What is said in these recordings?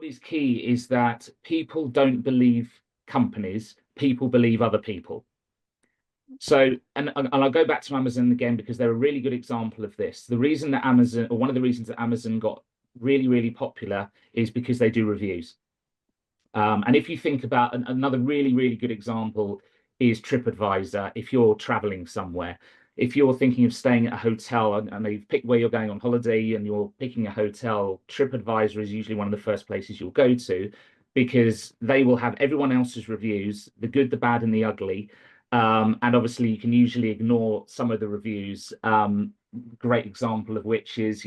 what is key is that people don't believe companies, people believe other people. So, and I'll go back to Amazon again because they're a really good example of this. The reason that Amazon, or one of the reasons that Amazon got really, really popular is because they do reviews. And if you think about another really, really good example is TripAdvisor. If you're traveling somewhere, if you're thinking of staying at a hotel and you've picked where you're going on holiday and you're picking a hotel, TripAdvisor is usually one of the first places you'll go to because they will have everyone else's reviews, the good, the bad, and the ugly. And obviously, you can usually ignore some of the reviews. Great example of which is,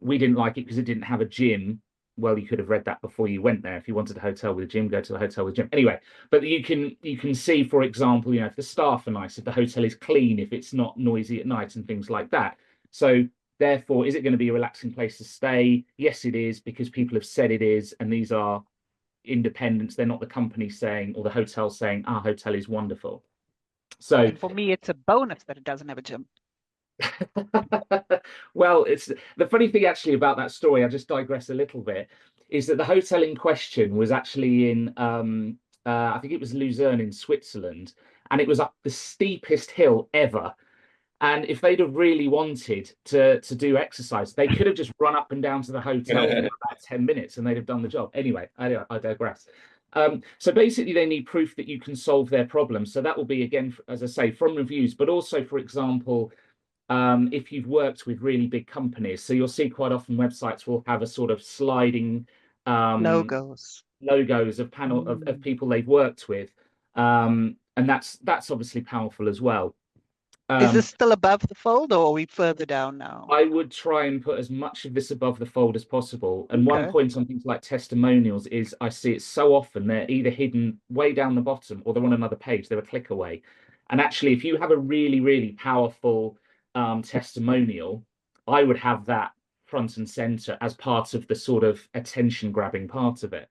we didn't like it because it didn't have a gym. Well, you could have read that before you went there. If you wanted a hotel with a gym, go to the hotel with a gym. Anyway, but you can see, for example, if the staff are nice, if the hotel is clean, if it's not noisy at night, and things like that. So therefore, is it going to be a relaxing place to stay? Yes, it is, because people have said it is, and these are independents. They're not the company saying or the hotel saying our hotel is wonderful. So And for me, it's a bonus that it doesn't have a gym. well, it's the funny thing actually about that story, I just digress a little bit, is that the hotel in question was actually in I think it was Luzerne in Switzerland, and it was up the steepest hill ever. And if they'd have really wanted to do exercise, they could have just run up and down to the hotel for about 10 minutes and they'd have done the job. Anyway, I digress. So basically, they need proof that you can solve their problem. So that will be, again, as I say, from reviews, but also, for example, if you've worked with really big companies. So you'll see quite often websites will have a sort of sliding Logos. logos of panel of Mm. people they've worked with. And that's obviously powerful as well. Is this Um, still above the fold or are we further down now? I would try and put as much of this above the fold as possible. And one Okay. point on things like testimonials is I see it so often they're either hidden way down the bottom or they're on another page. They're a click away. And actually, if you have a really, really powerful testimonial, I would have that front and center as part of the sort of attention grabbing part of it.